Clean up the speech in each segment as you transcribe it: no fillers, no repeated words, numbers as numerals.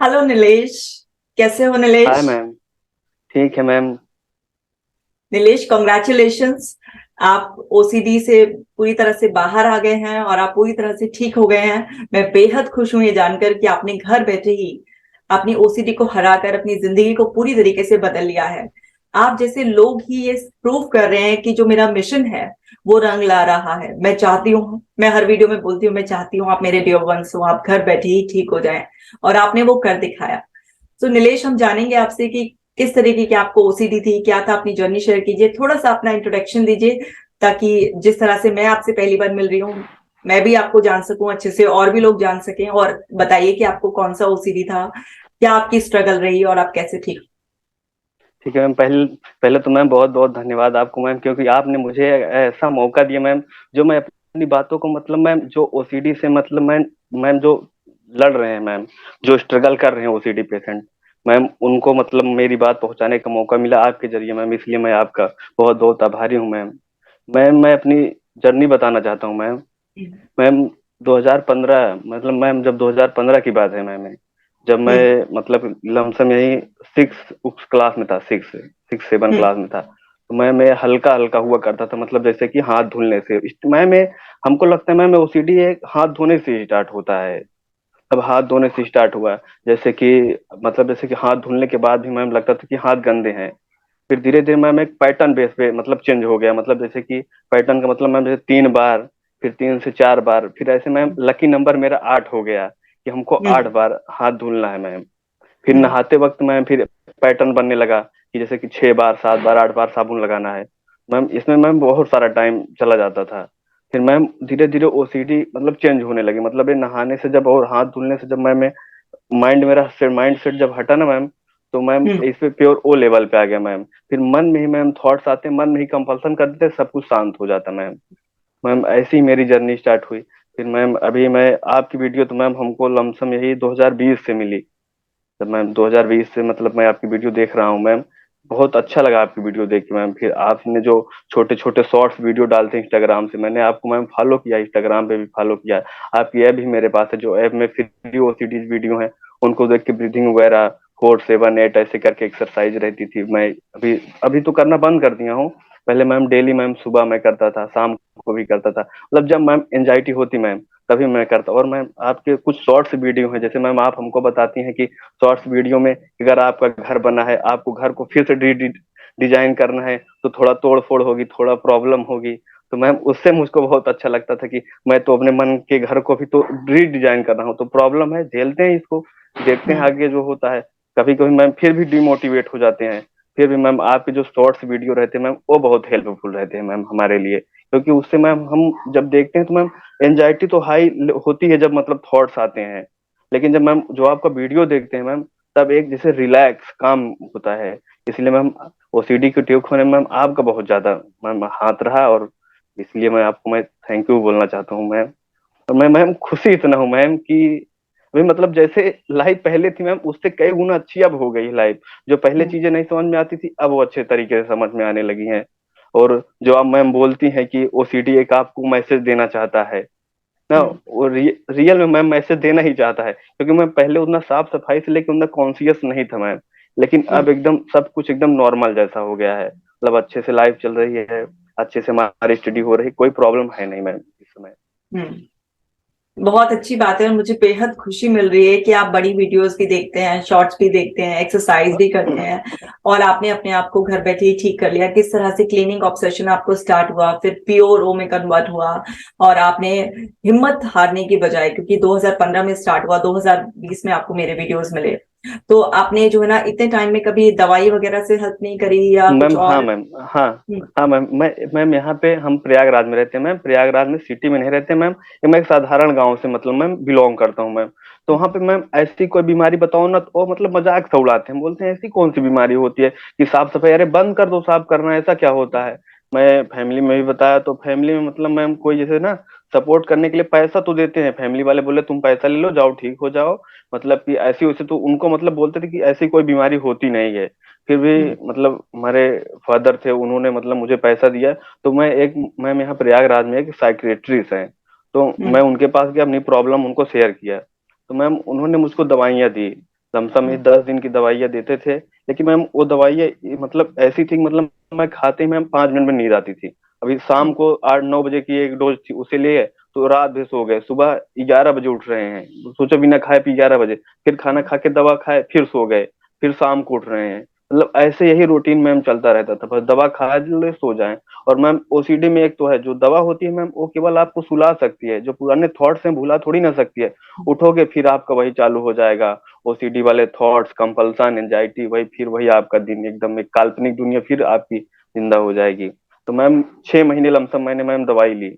Hello Nilesh. कैसे हो हाय Nilesh? Ma'am. ठीक है मैम। नीलेश, कॉन्ग्रेचुलेशंस। आप ओसीडी से पूरी तरह से बाहर आ गए हैं और आप पूरी तरह से ठीक हो गए हैं। मैं बेहद खुश हूं ये जानकर कि आपने घर बैठे ही अपनी ओसीडी को हराकर अपनी जिंदगी को पूरी तरीके से बदल लिया है। आप जैसे लोग ही ये प्रूव कर रहे हैं कि जो मेरा मिशन है वो रंग ला रहा है। मैं चाहती हूँ, मैं हर वीडियो में बोलती हूँ, मैं चाहती हूँ आप मेरे डियर वंस हो, आप घर बैठे ही ठीक हो जाएं। और आपने वो कर दिखाया। तो नीलेश, हम जानेंगे आपसे कि किस तरीके की आपको ओसीडी थी, क्या था, अपनी जर्नी शेयर कीजिए, थोड़ा सा अपना इंट्रोडक्शन दीजिए, ताकि जिस तरह से मैं आपसे पहली बार मिल रही हूँ मैं भी आपको जान सकूं अच्छे से और भी लोग जान सकें। और बताइए कि आपको कौन सा ओसीडी था, क्या आपकी स्ट्रगल रही और आप कैसे ठीक। ठीक है मैम। पहले पहले तो मैम बहुत बहुत धन्यवाद आपको मैम, क्योंकि आपने मुझे ऐसा मौका दिया मैम, जो मैं अपनी बातों को मतलब मैम जो ओसीडी से मतलब मैम जो लड़ रहे हैं मैम, जो स्ट्रगल कर रहे हैं ओसीडी पेशेंट मैम, उनको मतलब मेरी बात पहुंचाने का मौका मिला आपके जरिए मैम, इसलिए मैं आपका बहुत बहुत आभारी हूँ मैम। मैं अपनी जर्नी बताना चाहता हूँ मैम। मैम 2015 मतलब मैम जब 2015 की बात है मैम, जब मैं हम्म। मतलब लमसम यही सिक्स उस क्लास में था, सिक्स सिक्स सेवन हम्म। क्लास में था। तो मैं हल्का हल्का हुआ करता था, मतलब जैसे कि हाथ धुलने से मैं हमको लगता है मैम ओसीडी एक हाथ धोने से स्टार्ट होता है। अब हाथ धोने से स्टार्ट हुआ, जैसे कि मतलब जैसे कि हाथ धुलने के बाद भी मैम लगता था कि हाथ गंदे हैं। फिर धीरे धीरे मैम एक पैटर्न बेस पे मतलब चेंज हो गया, मतलब जैसे कि पैटर्न का मतलब मैम जैसे 3 बार, फिर 3 से 4 बार, फिर ऐसे मैम लकी नंबर मेरा 8 हो गया कि हमको हम्म। 8 बार हाथ धुलना है मैम। फिर हम्म। नहाते वक्त मैम फिर पैटर्न बनने लगा कि जैसे कि 6 बार 7 बार 8 बार साबुन लगाना है मैम। इसमें मैम बहुत सारा टाइम चला जाता था। फिर मैम धीरे धीरे ओसीडी मतलब चेंज होने लगी, मतलब ये नहाने से जब और हाथ धुलने से जब मैं माइंड मेरा से माइंड सेट जब हटा ना मैम, तो मैम हम्म। इस पे प्योर ओ लेवल पे आ गया मैम। फिर मन में ही मैम थॉट्स आते, मन में ही कंपल्सन कर देते, सब कुछ शांत हो जाता मैम। मैम ऐसी ही मेरी जर्नी स्टार्ट हुई। फिर मैम अभी मैं आपकी वीडियो तो मैम हमको लमसम यही 2020 से मिली। जब मैम 2020 से मतलब मैं आपकी वीडियो देख रहा हूँ मैम, बहुत अच्छा लगा आपकी वीडियो देख के मैम। फिर आपने जो छोटे छोटे शॉर्ट्स वीडियो डालते हैं इंस्टाग्राम से, मैंने आपको मैम फॉलो किया, इंस्टाग्राम पे भी फॉलो किया। आपकी ऐप भी मेरे पास है, जो ऐप में फ्री ओसीडीज वीडियो है, उनको देख के ब्रीथिंग वगैरह 4 7 8 ऐसे करके एक्सरसाइज रहती थी। मैं अभी अभी तो करना बंद कर दिया हूँ। पहले मैम डेली मैम सुबह मैं करता था, शाम को भी करता था, मतलब जब मैम एंजाइटी होती मैम तभी मैं करता। और मैम आपके कुछ शॉर्ट्स वीडियो हैं, जैसे मैम आप हमको बताती हैं कि शॉर्ट्स वीडियो में अगर आपका घर बना है, आपको घर को फिर से डिजाइन करना है, तो थोड़ा तोड़ फोड़ होगी, थोड़ा प्रॉब्लम होगी। तो मैम उससे मुझको बहुत अच्छा लगता था कि मैं तो अपने मन के घर को भी तो रीडिजाइन कर रहा हूँ, तो प्रॉब्लम है, झेलते हैं इसको, देखते हैं हम्म। आगे जो होता है। कभी कभी मैम फिर भी डिमोटिवेट हो जाते हैं। फिर भी मैम आपके जो शॉर्ट्स वीडियो रहते हैं मैम, वो बहुत हेल्पफुल रहते हैं मैम हमारे लिए, क्योंकि उससे मैम हम जब देखते हैं तो मैम एंजाइटी तो हाई होती है जब मतलब थॉट्स आते हैं, लेकिन जब मैम जो आपका वीडियो देखते हैं मैम, तब एक जैसे रिलैक्स काम होता है। इसलिए मैम ओसीडी के ठीक होने में मैम आपका बहुत ज्यादा मैम हाथ रहा, और इसलिए मैं थैंक यू बोलना चाहता हूँ मैम। और मैं मैम खुशी इतना हूँ मैम कि अभी मतलब जैसे लाइफ पहले थी मैम, उससे कई गुना अच्छी अब हो गई लाइफ। जो पहले हम्म। चीजें नहीं समझ में आती थी, अब वो अच्छे तरीके से समझ में आने लगी हैं। और जो आप मैम बोलती हैं कि ओसीडी एक आपको मैसेज देना चाहता है ना, हम्म। वो रियल में मैम मैसेज देना ही चाहता है, क्योंकि मैं पहले उतना साफ सफाई से लेके उतना कॉन्शियस नहीं था मैम। लेकिन हम्म। अब एकदम सब कुछ एकदम नॉर्मल जैसा हो गया है, मतलब अच्छे से लाइफ चल रही है, अच्छे से हमारी स्टडी हो रही, कोई प्रॉब्लम है नहीं मैम इस समय। हम्म। बहुत अच्छी बात है और मुझे बेहद खुशी मिल रही है कि आप बड़ी वीडियोस भी देखते हैं, शॉर्ट्स भी देखते हैं, एक्सरसाइज भी करते हैं। और आपने अपने आप को घर बैठे ही ठीक कर लिया। किस तरह से क्लीनिंग ऑब्सेशन आपको स्टार्ट हुआ, फिर प्योर ओ में कन्वर्ट हुआ। और आपने हिम्मत हारने की बजाय, क्योंकि 2015 में स्टार्ट हुआ, 2020 में आपको मेरे वीडियोस मिले, तो आपने जो है ना इतने टाइम में कभी दवाई वगैरह से हेल्प नहीं करी या कुछ मैम हाँ और? मैम। हाँ हम्म। हाँ मैम। मैम यहाँ पे हम प्रयागराज में रहते हैं मैम, प्रयागराज में सिटी में नहीं रहते मैम। ये मैं एक साधारण गांव से मतलब मैम बिलोंग करता हूँ मैम। तो वहाँ पे मैम ऐसी कोई बीमारी बताओ ना, तो वो मतलब मजाक सा उड़ाते हैं, बोलते हैं ऐसी कौन सी बीमारी होती है कि साफ सफाई, अरे बंद कर दो साफ करना, ऐसा क्या होता है। मैं फैमिली में भी बताया, तो फैमिली में मतलब मैम कोई जैसे ना सपोर्ट करने के लिए पैसा तो देते हैं, फैमिली वाले बोले तुम पैसा ले लो, जाओ ठीक हो जाओ, मतलब कि ऐसी वैसे तो उनको मतलब बोलते थे कि ऐसी कोई बीमारी होती नहीं है। फिर भी हम्म। मतलब हमारे फादर थे, उन्होंने मतलब मुझे पैसा दिया। तो मैं यहाँ प्रयागराज में एक साइक्रेट्रिस्ट हैं, तो मैं हम्म। उनके पास गया, अपनी प्रॉब्लम उनको शेयर किया। तो मैम उन्होंने मुझको दवाइयाँ दी। लमसम ही 10 दिन की दवाइयाँ देते थे, लेकिन मैम वो दवाइयाँ मतलब ऐसी थी, मतलब मैं खाते ही मैम 5 मिनट में नींद आती थी। अभी शाम को 8-9 बजे की एक डोज थी, उसे लिए तो रात भर सो गए, सुबह 11 बजे उठ रहे हैं, सोचो बिना खाए पी 11 बजे, फिर खाना खा के दवा खाए फिर सो गए, फिर शाम को उठ रहे हैं। मतलब ऐसे यही रूटीन मैम चलता रहता था, बस दवा खा ले सो जाए। और मैम ओसीडी में एक तो है, जो दवा होती है मैम वो केवल आपको सुला सकती है, जो पुराने थॉट्स हैं भुला थोड़ी ना सकती है। उठोगे फिर आपका वही चालू हो जाएगा, ओसीडी वाले थॉट्स, कंपल्सन, एंजाइटी, वही फिर वही आपका दिन एकदम एक काल्पनिक दुनिया फिर आपकी जिंदा हो जाएगी। तो मैम 6 महीने लमसम मैंने मैम दवाई ली।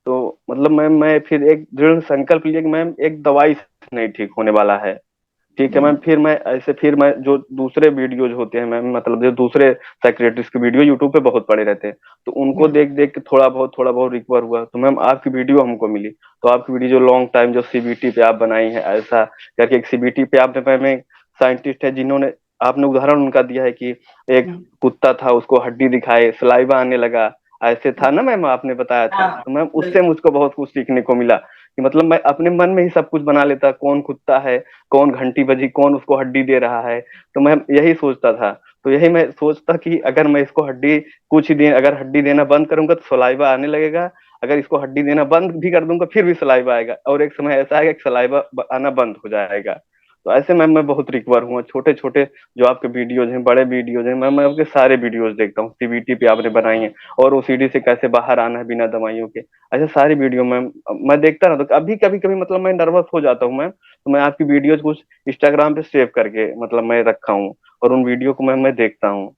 तो मतलब मैम मैं फिर एक दृढ़ संकल्प लिया कि मैम एक दवाई से नहीं ठीक होने वाला है। ठीक है मैम, फिर मैं ऐसे फिर मैं जो दूसरे वीडियोज होते हैं मैम, मतलब जो दूसरे साइकियाट्रिस्ट के वीडियो यूट्यूब पे बहुत पड़े रहते हैं, तो उनको देख देख के थोड़ा बहुत रिकवर हुआ। तो मैम आपकी वीडियो हमको मिली, तो आपकी वीडियो जो लॉन्ग टाइम जो सीबीटी पे आप बनाई है, ऐसा करके एक सीबीटी पे आपने, मैम एक साइंटिस्ट है जिन्होंने, आपने उदाहरण उनका दिया है कि एक कुत्ता था उसको हड्डी दिखाए सलाइवा आने लगा, ऐसे था ना मैम, आपने बताया था। हाँ तो मैम उससे बिल्कुल। मुझको बहुत कुछ सीखने को मिला कि मतलब मैं अपने मन में ही सब कुछ बना लेता, कौन कुत्ता है, कौन घंटी बजी, कौन उसको हड्डी दे रहा है। तो मैं यही सोचता था। तो यही मैं सोचता कि अगर मैं इसको हड्डी कुछ ही दिन अगर हड्डी देना बंद करूंगा तो सलाइवा आने लगेगा, अगर इसको हड्डी देना बंद भी कर दूंगा फिर भी सलाइवा आएगा, और एक समय ऐसा आएगा कि सलाइवा आना बंद हो जाएगा। तो ऐसे मैं बहुत रिकवर हुआ। छोटे छोटे जो आपके वीडियोज हैं, बड़े वीडियोज हैं, मैं आपके सारे वीडियोज देखता हूँ, सीबीटी पे आपने बनाई है, और ओसीडी से कैसे बाहर आना है बिना दवाइयों के, ऐसे सारी वीडियो मैं देखता रहता हूँ। अभी कभी कभी मतलब मैं नर्वस हो जाता हूँ मैम, तो मैं आपकी वीडियोज कुछ इंस्टाग्राम पे सेव करके मतलब मैं रखा हूँ, और उन वीडियो को मैं देखता हूँ,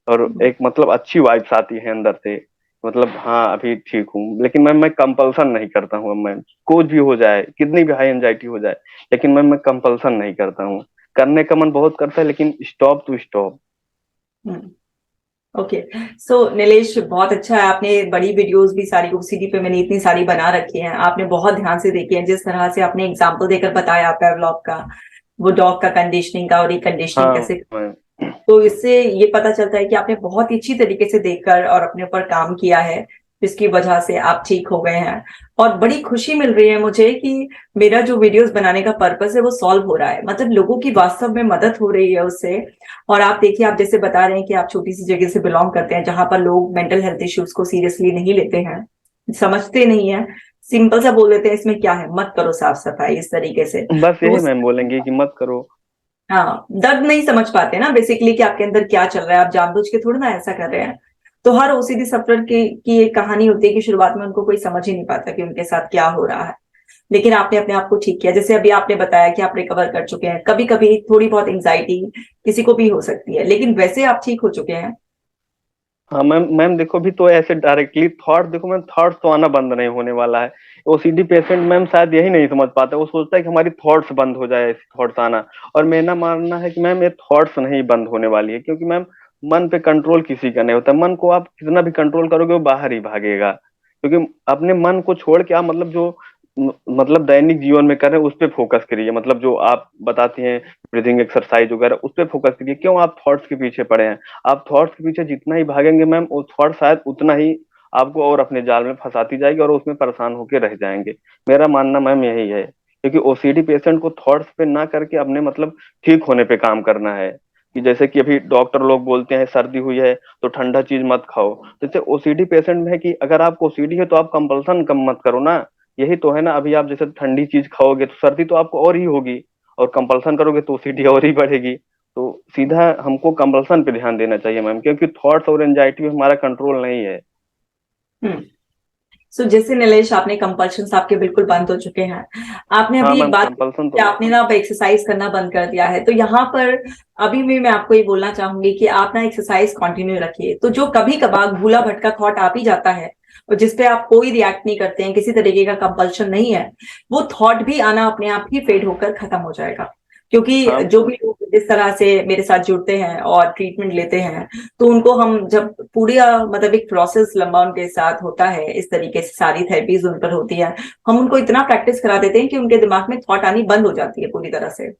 और एक मतलब अच्छी वाइब्स आती है अंदर से, मतलब हाँ अभी ठीक हूँ। लेकिन मैं कंपल्सन नहीं करता हूँ। मैं कुछ भी हो जाए, कितनी भी हाई एंजाइटी हो जाए, लेकिन मैं कंपल्सन नहीं करता हूँ। करने का मन बहुत करता है, लेकिन स्टॉप टू स्टॉप। ओके। सो नीलेश, बहुत अच्छा है, आपने बड़ी वीडियोस भी सारी ओसीडी पे मैंने इतनी सारी बना रखी हैं, आपने बहुत ध्यान से देखी है, जिस तरह से आपने एग्जांपल देकर बताया पेवलॉग का, वो डॉग का कंडीशनिंग का और रिकंडीशनिंग हाँ कैसे, मैम। तो इससे ये पता चलता है कि आपने बहुत ही अच्छी तरीके से देखकर और अपने ऊपर काम किया है, जिसकी वजह से आप ठीक हो गए हैं। और बड़ी खुशी मिल रही है मुझे कि मेरा जो वीडियोस बनाने का पर्पस है वो सॉल्व हो रहा है, मतलब लोगों की वास्तव में मदद हो रही है उससे। और आप देखिए, आप जैसे बता रहे हैं कि आप छोटी सी जगह से बिलोंग करते हैं जहां पर लोग मेंटल हेल्थ इश्यूज को सीरियसली नहीं लेते हैं, समझते नहीं है, सिंपल सा बोल देते हैं इसमें क्या है, मत करो साफ सफाई, इस तरीके से। बस तो यही मैम बोलेंगे कि मत करो। हाँ, दर्द नहीं समझ पाते ना बेसिकली कि आपके अंदर क्या चल रहा है, आप जानबूझ के थोड़ा ना ऐसा कर रहे हैं। तो हर ओसीडी सफरर की एक कहानी होती है कि शुरुआत में उनको कोई समझ ही नहीं पाता कि उनके साथ क्या हो रहा है, लेकिन आपने अपने आप को ठीक किया। जैसे अभी आपने बताया कि आप रिकवर कर चुके हैं, कभी कभी थोड़ी बहुत एंजाइटी किसी को भी हो सकती है, लेकिन वैसे आप ठीक हो चुके हैं। हाँ मैम, देखो भी तो ऐसे डायरेक्टली थॉट, देखो मैम थॉट तो आना बंद नहीं होने वाला है। ओसीडी पेशेंट मैम शायद यही नहीं समझ पाता, वो सोचता है कि हमारी थॉट्स बंद हो जाए, थॉट्स आना। और मेरा मानना है कि मैम ये थॉट्स नहीं बंद होने वाली है, क्योंकि मैम मन पे कंट्रोल किसी का नहीं होता। मन को आप कितना भी कंट्रोल करोगे वो बाहर ही भागेगा, क्योंकि अपने मन को छोड़ के आप मतलब जो मतलब दैनिक जीवन में कर रहे हैं उस पे फोकस करिए, मतलब जो आप बताती हैं ब्रीदिंग एक्सरसाइज वगैरह, उस पे फोकस करिए। क्यों आप थॉट्स के पीछे पड़े हैं? आप थॉट्स के पीछे जितना ही भागेंगे मैम, वो थॉट शायद उतना ही आपको और अपने जाल में फंसाती जाएगी, और उसमें परेशान होकर रह जाएंगे। मेरा मानना मैम यही है, क्योंकि ओसीडी पेशेंट को थॉट्स पे ना करके अपने मतलब ठीक होने पे काम करना है। कि जैसे कि अभी डॉक्टर लोग बोलते हैं सर्दी हुई है तो ठंडा चीज मत खाओ, जैसे ओसीडी पेशेंट में है कि अगर आपको ओसीडी है तो आप कंपल्सन कम मत करो ना। यही तो है ना, अभी आप जैसे ठंडी चीज खाओगे तो सर्दी तो आपको और ही होगी, और कंपल्सन करोगे तो ओसीडी और ही बढ़ेगी। तो सीधा हमको कंपल्सन पे ध्यान देना चाहिए मैम, क्योंकि थॉट्स और एंजाइटी में हमारा कंट्रोल नहीं है। हम्म। सो जैसे नीलेश, आपने कंपल्शन आपके बिल्कुल बंद हो चुके हैं, आपने हाँ अभी एक मैम, बात कंपल्सन कि तो। आपने ना अब एक्सरसाइज करना बंद कर दिया है, तो यहाँ पर अभी भी मैं आपको ये बोलना चाहूंगी कि आप ना एक्सरसाइज कंटिन्यू रखिए। तो जो कभी कभार भूला भटका थॉट आप ही जाता है और जिसपे आप कोई रिएक्ट नहीं करते हैं, किसी तरीके का कंपल्शन नहीं है, वो थॉट भी आना अपने आप ही फेड होकर खत्म हो जाएगा। क्योंकि हाँ जो भी लोग जिस तरह से मेरे साथ जुड़ते हैं और ट्रीटमेंट लेते हैं, तो उनको हम जब पूरी मतलब एक प्रोसेस लंबा उनके साथ होता है, इस तरीके से सारी थेरेपीज उन पर होती है, हम उनको इतना प्रैक्टिस करा देते हैं कि उनके दिमाग में थॉट आनी बंद हो जाती है, पूरी तरह से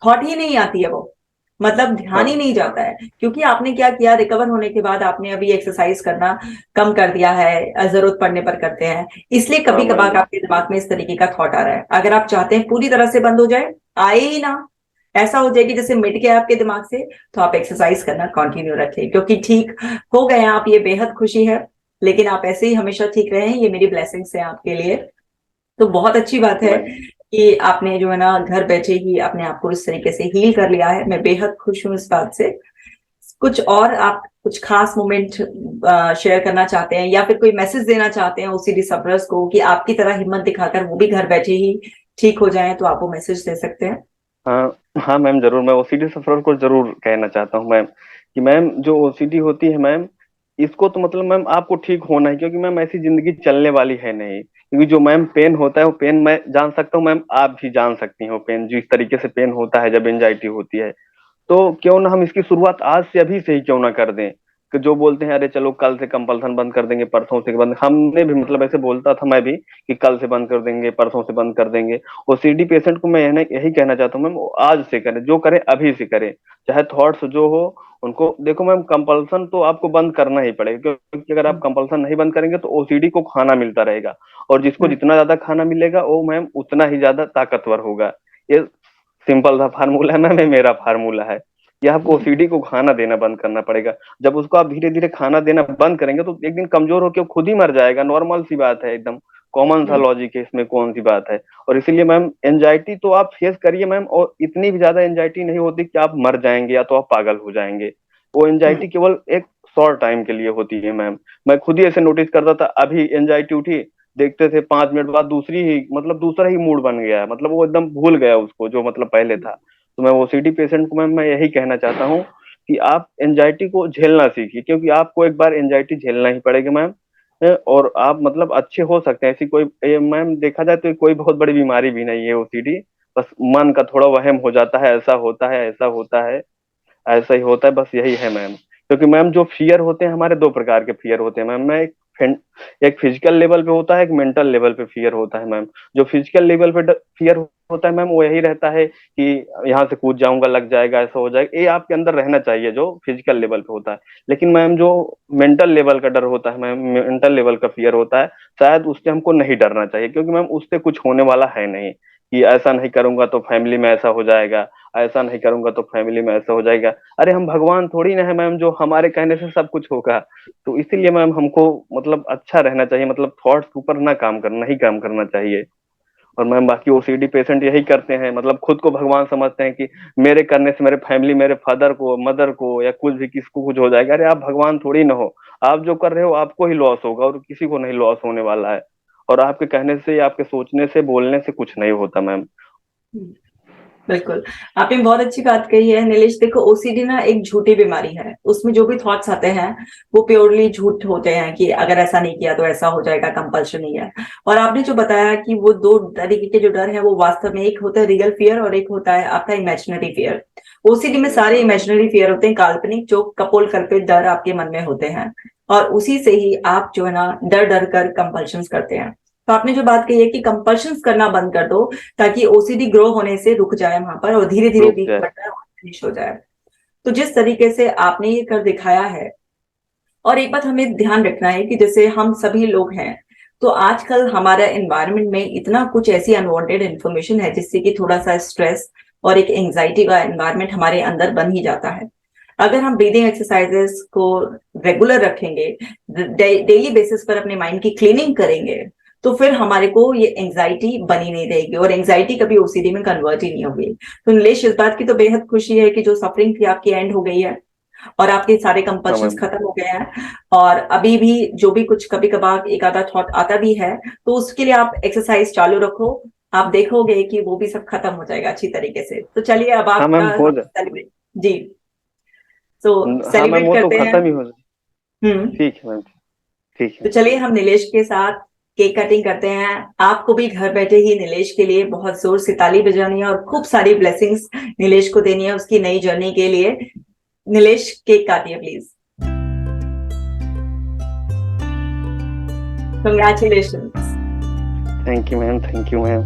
थॉट ही नहीं आती है वो, मतलब ध्यान ही हाँ नहीं जाता है। क्योंकि आपने क्या किया, रिकवर होने के बाद आपने अभी एक्सरसाइज करना कम कर दिया है, जरूरत पड़ने पर करते हैं, इसलिए हाँ कभी मैम। कभार आपके दिमाग में इस तरीके का थॉट आ रहा है। अगर आप चाहते हैं पूरी तरह से बंद हो जाए, आए ही ना, ऐसा हो जाएगी जैसे मिट गया आपके दिमाग से, तो आप एक्सरसाइज करना कंटिन्यू रखें, क्योंकि ठीक हो गए हैं आप, ये बेहद खुशी है। लेकिन आप ऐसे ही हमेशा ठीक रहे, ये मेरी ब्लेसिंग्स है आपके लिए। तो बहुत अच्छी बात है मैं कि आपने जो है ना घर बैठे ही अपने आप को इस तरीके से हील कर लिया है। मैं बेहद खुश हूँ इस बात से। कुछ और आप कुछ खास मोमेंट शेयर करना चाहते हैं, या फिर कोई मैसेज देना चाहते हैं ओसीडी सफरर्स को कि आपकी तरह हिम्मत दिखाकर वो भी घर बैठे ही ठीक हो जाएं, तो आप वो मैसेज दे सकते हैं। हाँ हाँ मैम, जरूर। मैं ओसीडी सफरर को जरूर कहना चाहता हूँ मैम कि मैम जो ओसीडी होती है मैम, इसको तो मतलब मैम आपको ठीक होना है, क्योंकि मैम ऐसी जिंदगी चलने वाली है नहीं। क्योंकि जो मैम पेन होता है वो पेन मैं जान सकता हूँ मैम, आप भी जान सकती हो पेन, जिस तरीके से पेन होता है जब एंजाइटी होती है। तो क्यों ना हम इसकी शुरुआत आज से, अभी से ही क्यों ना कर दें। कि जो बोलते हैं अरे चलो कल से कंपल्सन बंद कर देंगे, परसों से बंद, हमने भी मतलब ऐसे बोलता था मैं भी कि कल से बंद कर देंगे, परसों से बंद कर देंगे। ओसीडी पेशेंट को मैं यही कहना चाहता हूँ मैम, वो आज से करें, जो करें अभी से करें। चाहे थॉट्स जो हो उनको देखो मैम, कंपल्सन तो आपको बंद करना ही पड़ेगा, क्योंकि अगर आप कंपल्सन नहीं बंद करेंगे तो ओसीडी को खाना मिलता रहेगा। और जिसको हम्म। जितना ज्यादा खाना मिलेगा वो मैम उतना ही ज्यादा ताकतवर होगा। ये सिंपल सा फार्मूला है मैम, ये मेरा फार्मूला है। ये आपको हम्म। ओसीडी को खाना देना बंद करना पड़ेगा। जब उसको आप धीरे धीरे खाना देना बंद करेंगे तो एक दिन कमजोर होकर खुद ही मर जाएगा। नॉर्मल सी बात है, एकदम कॉमन सा हम्म। लॉजिक है, इसमें कौन सी बात है। और इसीलिए मैम एंजाइटी तो आप फेस करिए मैम, और इतनी भी ज्यादा एंजाइटी नहीं होती कि आप मर जाएंगे या तो आप पागल हो जाएंगे। वो हम्म। एंजाइटी केवल एक शॉर्ट टाइम के लिए होती है मैम। मैं खुद ही ऐसे नोटिस करता था, अभी एंजाइटी उठी, देखते थे 5 मिनट बाद दूसरी ही मतलब दूसरा ही मूड बन गया, मतलब वो एकदम भूल गया उसको जो मतलब पहले था। तो मैं ओसीडी पेशेंट को मैम मैं यही कहना चाहता हूँ कि आप एंजाइटी को झेलना सीखिए, क्योंकि आपको एक बार एंजाइटी झेलना ही पड़ेगी मैम। और आप मतलब अच्छे हो सकते हैं। ऐसी कोई मैम देखा जाए तो कोई बहुत बड़ी बीमारी भी नहीं है ओसीडी। बस मन का थोड़ा वहम हो जाता है, ऐसा होता है, ऐसा होता है, ऐसा ही होता है, बस यही है मैम। क्योंकि मैम जो फियर होते हैं हमारे, दो प्रकार के फियर होते हैं मैम। मैं एक फिजिकल लेवल पे होता है, एक मेंटल लेवल पे फियर होता है मैम। जो फिजिकल लेवल पे फियर होता है मैम, वो यही रहता है कि यहाँ से कूद जाऊंगा, लग जाएगा, ऐसा हो जाएगा, ये आपके अंदर रहना चाहिए जो फिजिकल लेवल पे होता है। लेकिन मैम जो मेंटल लेवल का डर होता है मैम, मेंटल लेवल का फियर होता है, शायद उससे हमको नहीं डरना चाहिए, क्योंकि मैम उससे कुछ होने वाला है नहीं। कि ऐसा नहीं करूंगा तो फैमिली में ऐसा हो जाएगा, ऐसा नहीं करूंगा तो फैमिली में ऐसा हो जाएगा। अरे हम भगवान थोड़ी ना है मैम जो हमारे कहने से सब कुछ होगा। तो इसीलिए मैम हमको मतलब अच्छा रहना चाहिए, मतलब थॉट्स के ऊपर ना काम करना ही काम करना चाहिए। और मैम बाकी ओसीडी पेशेंट यही करते हैं, मतलब खुद को भगवान समझते हैं कि मेरे करने से मेरे फैमिली, मेरे फादर को, मदर को, या कुछ भी किसको कुछ हो जाएगा। अरे आप भगवान थोड़ी ना हो। आप जो कर रहे हो आपको ही लॉस होगा, और किसी को नहीं लॉस होने वाला है। और आपके कहने से, आपके सोचने से, बोलने से कुछ नहीं होता मैम। हम्म। बिल्कुल। आपने बहुत अच्छी बात कही है नीलेश। देखो ओसीडी ना एक झूठी बीमारी है, उसमें जो भी थॉट्स आते हैं वो प्योरली झूठ होते हैं कि अगर ऐसा नहीं किया तो ऐसा हो जाएगा, कंपल्शन नहीं है। और आपने जो बताया कि वो दो तरीके के जो डर है वो वास्तव में, एक होता है रियल फियर और एक होता है आपका इमेजिनरी फियर। ओसीडी में सारे इमेजिनरी फियर होते हैं, काल्पनिक, जो कपोल कल्पित डर आपके मन में होते हैं, और उसी से ही आप जो है ना डर डर कर कंपल्शन करते हैं। तो आपने जो बात कही है कि कंपल्शन करना बंद कर दो, ताकि ओसीडी ग्रो होने से रुक जाए वहां पर, और धीरे धीरे रुक वीक जाए। बढ़ता है और फिनिश हो जाए। तो जिस तरीके से आपने ये कर दिखाया है, और एक बात हमें ध्यान रखना है कि जैसे हम सभी लोग हैं, तो आजकल हमारा एनवायरनमेंट में इतना कुछ ऐसी अनवांटेड इन्फॉर्मेशन है जिससे कि थोड़ा सा स्ट्रेस और एक एंजाइटी का एनवायरनमेंट हमारे अंदर बन ही जाता है। अगर हम ब्रीदिंग एक्सरसाइजेस को रेगुलर रखेंगे, डेली बेसिस पर अपने माइंड की क्लीनिंग करेंगे, तो फिर हमारे को ये एंजाइटी बनी नहीं रहेगी, और एंजाइटी कभी ओसीडी में कन्वर्ट ही नहीं होगी। तो नीलेश, इस बात की तो बेहद खुशी है कि जो सफरिंग थी आपकी एंड हो गई है, और आपके सारे हाँ कंपल्शंस मैम। खत्म हो गए हैं। और अभी भी जो भी कुछ कभी कभार एक आधा थॉट आता भी है, तो उसके लिए आप एक्सरसाइज चालू रखो। आप देखोगे कि वो भी सब खत्म हो जाएगा अच्छी तरीके से। तो चलिए अब हाँ मैम आपका हो जाए। सेलिब्रेट। जी। तो हाँ मैम सेलिब्रेट वो तो करते हैं। खत्म ही हो जाए। हम्म। ठीक है मैम। ठीक तो है। चलिए हम नीलेश के साथ केक कटिंग करते हैं। आपको भी घर बैठे ही नीलेश के लिए बहुत जोर से ताली बजानी है, और खूब सारी ब्लेसिंग्स नीलेश को देनी है उसकी नई जर्नी के लिए। नीलेश, केक काटिए please. Congratulation. Thank you ma'am, thank you ma'am.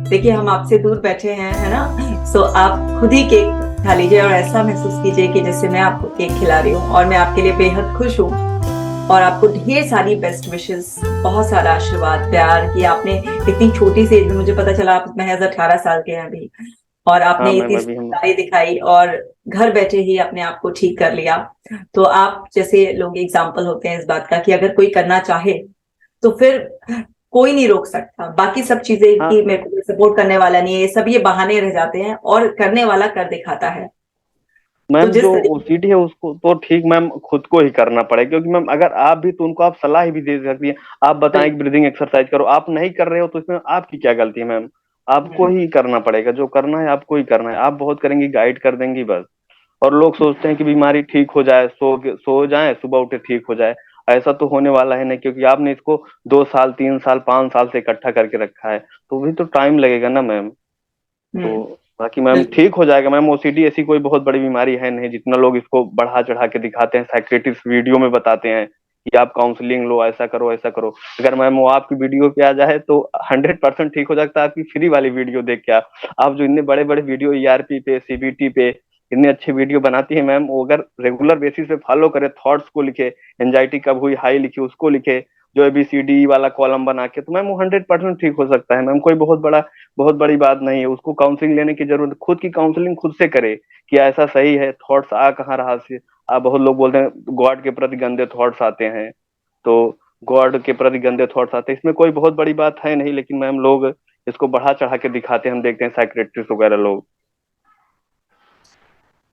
देखिए हम आपसे दूर बैठे हैं, है ना, सो आप खुद ही केक खा लीजिए, और ऐसा महसूस कीजिए कि जैसे मैं आपको केक खिला रही हूँ, और मैं आपके लिए बेहद खुश हूँ। और आपको ढेर सारी बेस्ट विशेस, बहुत सारा आशीर्वाद, प्यार कि आपने इतनी छोटी सी एज में, मुझे पता चला आप महज 18 साल के हैं अभी, और आपने हाँ मैम इतनी अभी हम समझदारी दिखाई और घर बैठे ही अपने आप को ठीक कर लिया। तो आप जैसे लोग एग्जाम्पल होते हैं इस बात का कि अगर कोई करना चाहे तो फिर कोई नहीं रोक सकता। बाकी सब चीजें कि हाँ मेरे को सपोर्ट करने वाला नहीं है, ये सब ये बहाने रह जाते हैं और करने वाला कर दिखाता है। तो मैम, जिस जो तरीके ओसीडी है उसको तो ठीक मैम खुद को ही करना पड़ेगा, क्योंकि मैम अगर आप भी तो उनको आप सलाह भी दे सकती हैं। आप बताएं कि ब्रीदिंग एक्सरसाइज करो, आप नहीं कर रहे हो तो इसमें आपकी क्या गलती है मैम। आपको ही करना पड़ेगा, जो करना है आपको ही करना है। आप बहुत करेंगी, गाइड कर देंगी बस। और लोग सोचते हैं कि बीमारी ठीक हो जाए, सो जाए, सुबह उठे ठीक हो जाए। ऐसा तो होने वाला है नहीं, क्योंकि आपने इसको 2 साल, 3 साल, 5 साल से इकट्ठा करके रखा है, तो भी तो टाइम लगेगा ना मैम। तो हम्म। बाकी मैम बिल्कुल। ठीक हो जाएगा मैम। ओसीडी ऐसी कोई बहुत बड़ी बीमारी है नहीं, जितना लोग इसको बढ़ा चढ़ा के दिखाते हैं, साइक्रेटिस्ट वीडियो में बताते हैं कि आप काउंसलिंग लो, ऐसा करो ऐसा करो। अगर मैम वो आपकी वीडियो पे आ जाए तो 100% ठीक हो जाता है। आपकी फ्री वाली वीडियो देख के आप जो इतने बड़े बड़े वीडियो ईआरपी पे, सीबीटी पे इतने अच्छे वीडियो बनाती है मैम, वो अगर रेगुलर बेसिस पे फॉलो करे, थॉट्स को लिखे, एंजाइटी कब हुई हाई लिखे उसको लिखे, जो ABCD वाला कॉलम बना के, तो मैम वो 100% ठीक हो सकता है मैम। कोई बहुत बड़ी बात नहीं है। उसको काउंसलिंग लेने की जरूरत, खुद की काउंसलिंग खुद से करे कि ऐसा सही है, थॉट्स आ कहाँ रहा से। आप बहुत लोग बोलते हैं गॉड के प्रति गंदे थॉट्स आते हैं, तो गॉड के प्रति गंदे थॉट्स आते हैं, इसमें कोई बहुत बड़ी बात है नहीं, लेकिन मैम लोग इसको बढ़ा चढ़ा के दिखाते हैं। हम देखते हैं साइक्रेटिस्ट वगैरह लोग।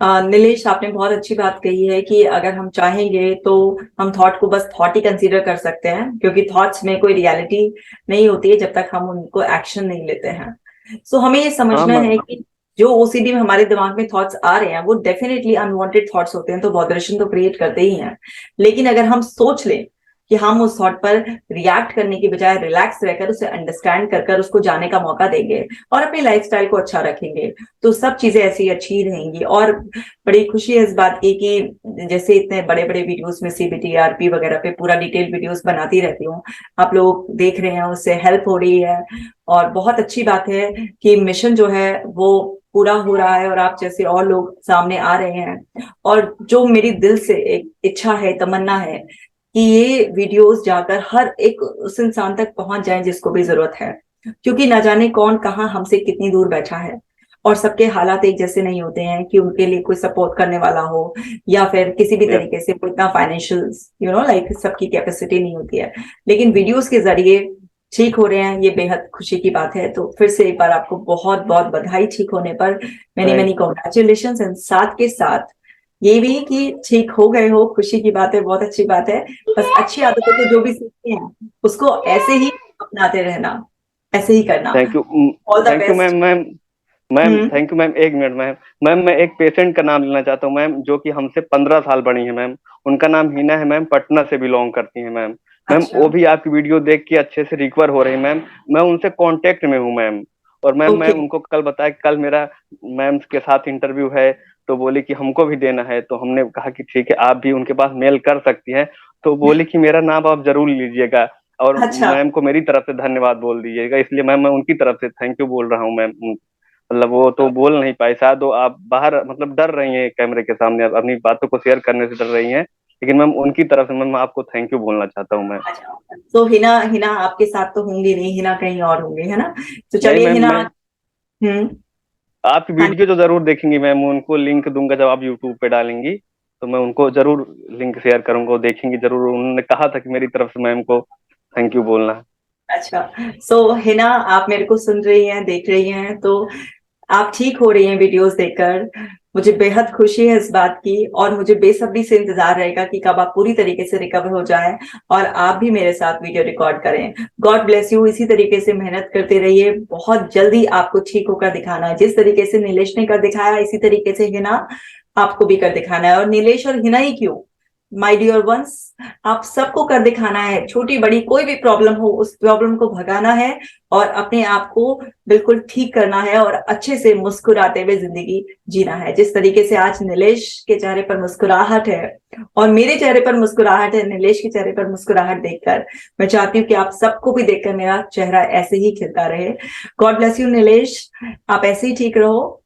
नीलेश, आपने बहुत अच्छी बात कही है कि अगर हम चाहेंगे तो हम थॉट को बस थॉट ही कंसीडर कर सकते हैं, क्योंकि थॉट्स में कोई रियलिटी नहीं होती है जब तक हम उनको एक्शन नहीं लेते हैं। सो हमें ये हाँ समझना है मैम। कि जो ओसीडी में हमारे दिमाग में थॉट्स आ रहे हैं वो डेफिनेटली अनवांटेड थॉट्स होते हैं, तो बॉदरेशन तो क्रिएट करते ही हैं। लेकिन अगर हम सोच लें कि हम उस थॉट पर रिएक्ट करने की बजाय रिलैक्स रहकर उसे अंडरस्टैंड कर कर उसको जाने का मौका देंगे और अपनी लाइफस्टाइल को अच्छा रखेंगे, तो सब चीजें ऐसी अच्छी रहेंगी। और बड़ी खुशी है इस बात की कि जैसे इतने बड़े बड़े वीडियोस में CBT RP वगैरह पे पूरा डिटेल वीडियोस बनाती रहती हूँ, आप लोग देख रहे हैं, उससे हेल्प हो रही है। और बहुत अच्छी बात है कि मिशन जो है वो पूरा हो रहा है और आप जैसे और लोग सामने आ रहे हैं। और जो मेरी दिल से एक इच्छा है, तमन्ना है कि ये वीडियोस जाकर हर एक उस इंसान तक पहुंच जाए जिसको भी जरूरत है, क्योंकि ना जाने कौन कहाँ हमसे कितनी दूर बैठा है और सबके हालात एक जैसे नहीं होते हैं कि उनके लिए कोई सपोर्ट करने वाला हो, या फिर किसी भी यस। तरीके से कोई इतना फाइनेंशियल लाइक सबकी कैपेसिटी नहीं होती है। लेकिन वीडियोस के जरिए ठीक हो रहे हैं, ये बेहद खुशी की बात है। तो फिर से एक बार आपको बहुत बहुत बधाई ठीक होने पर, many many thank congratulation. And साथ के साथ ये भी कि ठीक हो गए हो, खुशी की बात है, बहुत अच्छी बात है। बस अच्छी आदतों को जो भी सीखते हैं उसको ऐसे ही अपनाते रहना, ऐसे ही करना। Thank you. All the thank you ma'am. Best. Ma'am ma'am hmm. Thank you ma'am, 1 minute ma'am. Ma'am मैं एक पेशेंट का नाम लेना चाहता हूँ मैम, जो कि हमसे 15 साल बड़ी है मैम। उनका नाम हिना है मैम, पटना से बिलोंग करती है मैम। मैम अच्छा। वो भी आपकी वीडियो देख के अच्छे से रिकवर हो रही है मैम। मैं उनसे कांटेक्ट में हूँ मैम। और मैम मैं ओके। उनको कल बताया कि कल मेरा मैम के साथ इंटरव्यू है, तो बोली कि हमको भी देना है। तो हमने कहा कि ठीक है, आप भी उनके पास मेल कर सकती हैं। तो बोली कि मेरा नाम आप जरूर लीजिएगा, और अच्छा। मैम को मेरी तरफ से धन्यवाद बोल दीजिएगा। इसलिए मैम मैं उनकी तरफ से थैंक यू बोल रहा हूँ मैम। मतलब वो तो बोल नहीं पाई शायद, वो आप बाहर मतलब डर रही हैं कैमरे के सामने अपनी बातों को शेयर करने से डर रही हैं। लेकिन मैम उनकी तरफ से मैम आपको थैंक यू बोलना चाहता हूँ मैं। अच्छा, तो हिना हिना आपके साथ तो होंगी नहीं, हिना कहीं और होंगे, है ना? तो नहीं चलिए मैम, हिना। मैं हम्म। आपकी हाँ वीडियो तो जरूर देखेंगी मैम। उनको लिंक दूंगा जब आप यूट्यूब पे डालेंगी, तो मैं उनको जरूर लिंक शेयर करूंगा, वो देखेंगी जरूर। उन्होंने कहा था कि मेरी तरफ से मैम को थैंक यू बोलना है। अच्छा। सो हिना, आप मेरे को सुन रही हैं, देख रही हैं, तो आप ठीक हो रही हैं वीडियोस देखकर, मुझे बेहद खुशी है इस बात की। और मुझे बेसब्री से इंतजार रहेगा कि कब आप पूरी तरीके से रिकवर हो जाएं और आप भी मेरे साथ वीडियो रिकॉर्ड करें। गॉड ब्लेस यू, इसी तरीके से मेहनत करते रहिए, बहुत जल्दी आपको ठीक होकर दिखाना है। जिस तरीके से नीलेश ने कर दिखाया, इसी तरीके से हिना आपको भी कर दिखाना है। और नीलेश और हिना ही क्यों, माय डियर वंस, आप सबको कर दिखाना है। छोटी बड़ी कोई भी प्रॉब्लम हो, उस प्रॉब्लम को भगाना है और अपने आप को बिल्कुल ठीक करना है और अच्छे से मुस्कुराते हुए जिंदगी जीना है। जिस तरीके से आज नीलेश के चेहरे पर मुस्कुराहट है और मेरे चेहरे पर मुस्कुराहट है, नीलेश के चेहरे पर मुस्कुराहट देखकर मैं चाहती हूँ कि आप सबको भी देखकर मेरा चेहरा ऐसे ही खिलता रहे। गॉड ब्लेस यू नीलेश, आप ऐसे ही ठीक रहो।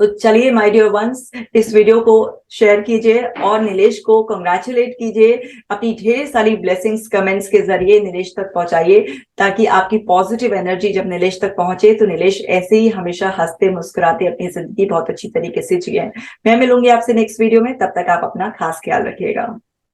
तो चलिए माय डियर वंस, इस वीडियो को शेयर कीजिए और नीलेश को कंग्रेचुलेट कीजिए, अपनी ढेर सारी ब्लेसिंग्स कमेंट्स के जरिए नीलेश तक पहुंचाइए, ताकि आपकी पॉजिटिव एनर्जी जब नीलेश तक पहुंचे तो नीलेश ऐसे ही हमेशा हंसते मुस्कुराते अपनी जिंदगी बहुत अच्छी तरीके से जिए। मैं मिलूंगी आपसे नेक्स्ट वीडियो में, तब तक आप अपना खास ख्याल रखिएगा।